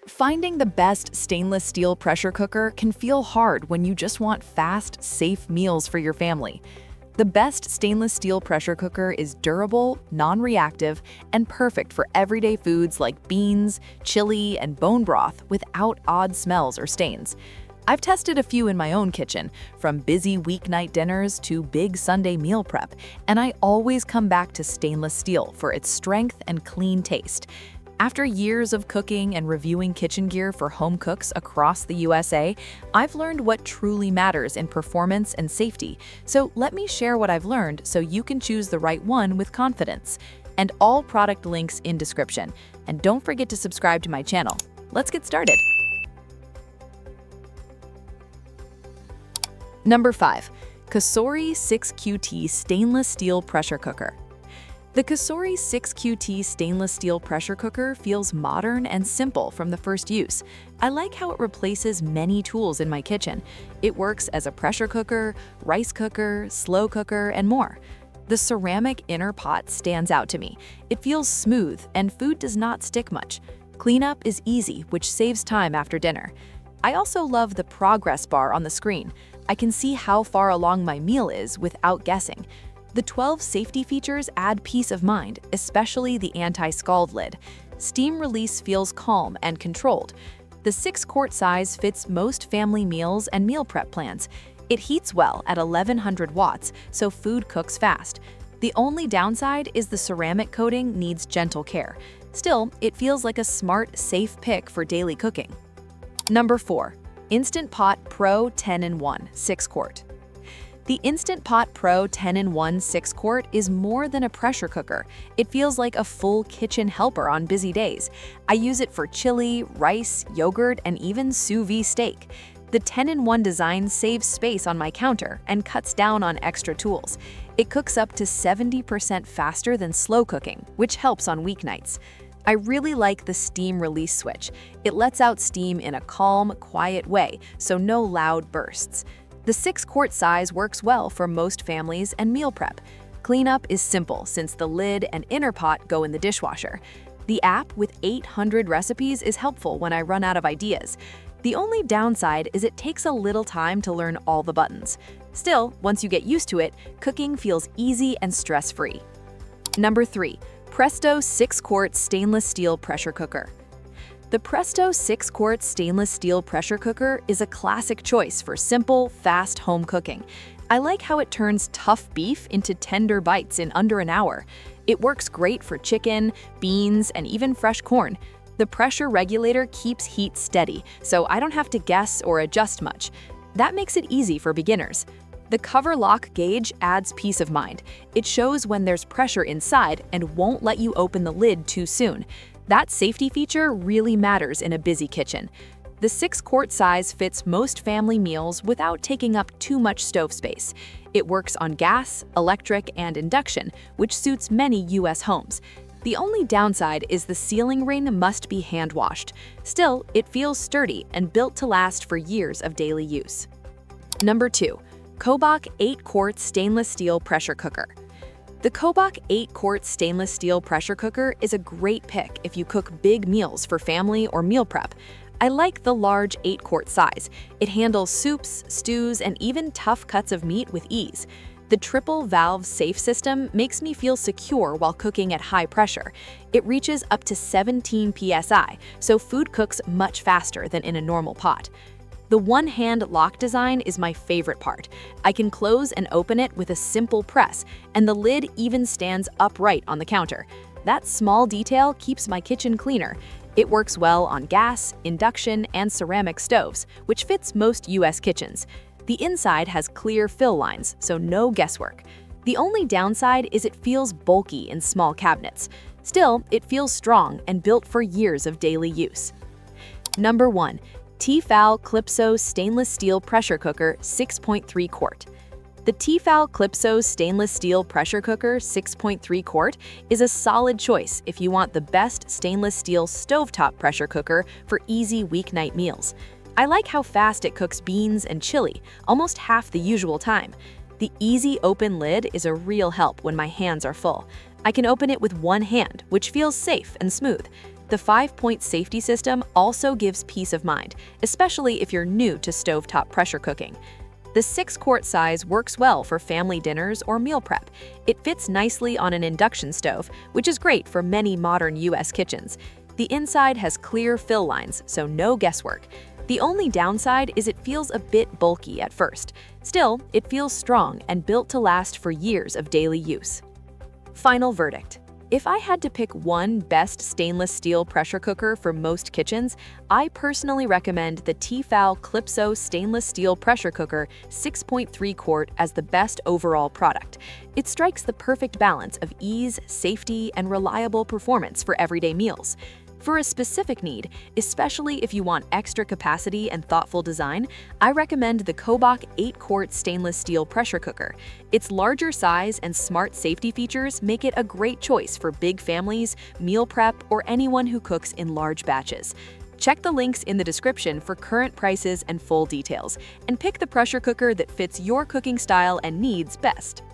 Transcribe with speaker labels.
Speaker 1: Finding the best stainless steel pressure cooker can feel hard when you just want fast, safe meals for your family. The best stainless steel pressure cooker is durable, non-reactive, and perfect for everyday foods like beans, chili, and bone broth without odd smells or stains. I've tested a few in my own kitchen, from busy weeknight dinners to big Sunday meal prep, and I always come back to stainless steel for its strength and clean taste. After years of cooking and reviewing kitchen gear for home cooks across the USA, I've learned what truly matters in performance and safety. So let me share what I've learned so you can choose the right one with confidence. And all product links in description. And don't forget to subscribe to my channel. Let's get started. Number 5. KOBACH 6QT Stainless Steel Pressure Cooker. The KOBACH 6QT stainless steel pressure cooker feels modern and simple from the first use. I like how it replaces many tools in my kitchen. It works as a pressure cooker, rice cooker, slow cooker, and more. The ceramic inner pot stands out to me. It feels smooth and food does not stick much. Cleanup is easy, which saves time after dinner. I also love the progress bar on the screen. I can see how far along my meal is without guessing. The 12 safety features add peace of mind, especially the anti-scald lid. Steam release feels calm and controlled. The 6-quart size fits most family meals and meal prep plans. It heats well at 1100 watts, so food cooks fast. The only downside is the ceramic coating needs gentle care. Still, it feels like a smart, safe pick for daily cooking. Number 4. Instant Pot Pro 10-in-1 6-quart. The Instant Pot Pro 10-in-1 6-quart is more than a pressure cooker. It feels like a full kitchen helper on busy days. I use it for chili, rice, yogurt, and even sous vide steak. The 10-in-1 design saves space on my counter and cuts down on extra tools. It cooks up to 70% faster than slow cooking, which helps on weeknights. I really like the steam release switch. It lets out steam in a calm, quiet way, so no loud bursts. The 6-quart size works well for most families and meal prep. Cleanup is simple since the lid and inner pot go in the dishwasher. The app with 800 recipes is helpful when I run out of ideas. The only downside is it takes a little time to learn all the buttons. Still, once you get used to it, cooking feels easy and stress-free. Number 3. Presto 6-quart Stainless Steel Pressure Cooker. The Presto 6-quart stainless steel pressure cooker is a classic choice for simple, fast home cooking. I like how it turns tough beef into tender bites in under an hour. It works great for chicken, beans, and even fresh corn. The pressure regulator keeps heat steady, so I don't have to guess or adjust much. That makes it easy for beginners. The cover lock gauge adds peace of mind. It shows when there's pressure inside and won't let you open the lid too soon. That safety feature really matters in a busy kitchen. The 6-quart size fits most family meals without taking up too much stove space. It works on gas, electric, and induction, which suits many US homes. The only downside is the sealing ring must be hand-washed. Still, it feels sturdy and built to last for years of daily use. Number 2. KOBACH 8-quart Stainless Steel Pressure Cooker. The KOBACH 8-quart stainless steel pressure cooker is a great pick if you cook big meals for family or meal prep. I like the large 8-quart size. It handles soups, stews, and even tough cuts of meat with ease. The triple valve safe system makes me feel secure while cooking at high pressure. It reaches up to 17 psi, so food cooks much faster than in a normal pot. The one-hand lock design is my favorite part. I can close and open it with a simple press, and the lid even stands upright on the counter. That small detail keeps my kitchen cleaner. It works well on gas, induction, and ceramic stoves, which fits most US kitchens. The inside has clear fill lines, so no guesswork. The only downside is it feels bulky in small cabinets. Still, it feels strong and built for years of daily use. Number 1. T-Fal Clipso Stainless Steel Pressure Cooker 6.3 quart. The T-Fal Clipso Stainless Steel Pressure Cooker 6.3 quart is a solid choice if you want the best stainless steel stovetop pressure cooker for easy weeknight meals. I like how fast it cooks beans and chili, almost half the usual time. The easy open lid is a real help when my hands are full. I can open it with one hand, which feels safe and smooth. The 5-point safety system also gives peace of mind, especially if you're new to stovetop pressure cooking. The 6-quart size works well for family dinners or meal prep. It fits nicely on an induction stove, which is great for many modern US kitchens. The inside has clear fill lines, so no guesswork. The only downside is it feels a bit bulky at first. Still, it feels strong and built to last for years of daily use. Final verdict. If I had to pick one best stainless steel pressure cooker for most kitchens, I personally recommend the T-Fal Clipso stainless steel pressure cooker 6.3 quart as the best overall product. It strikes the perfect balance of ease, safety, and reliable performance for everyday meals. For a specific need, especially if you want extra capacity and thoughtful design, I recommend the KOBACH 8-quart stainless steel pressure cooker. Its larger size and smart safety features make it a great choice for big families, meal prep, or anyone who cooks in large batches. Check the links in the description for current prices and full details, and pick the pressure cooker that fits your cooking style and needs best.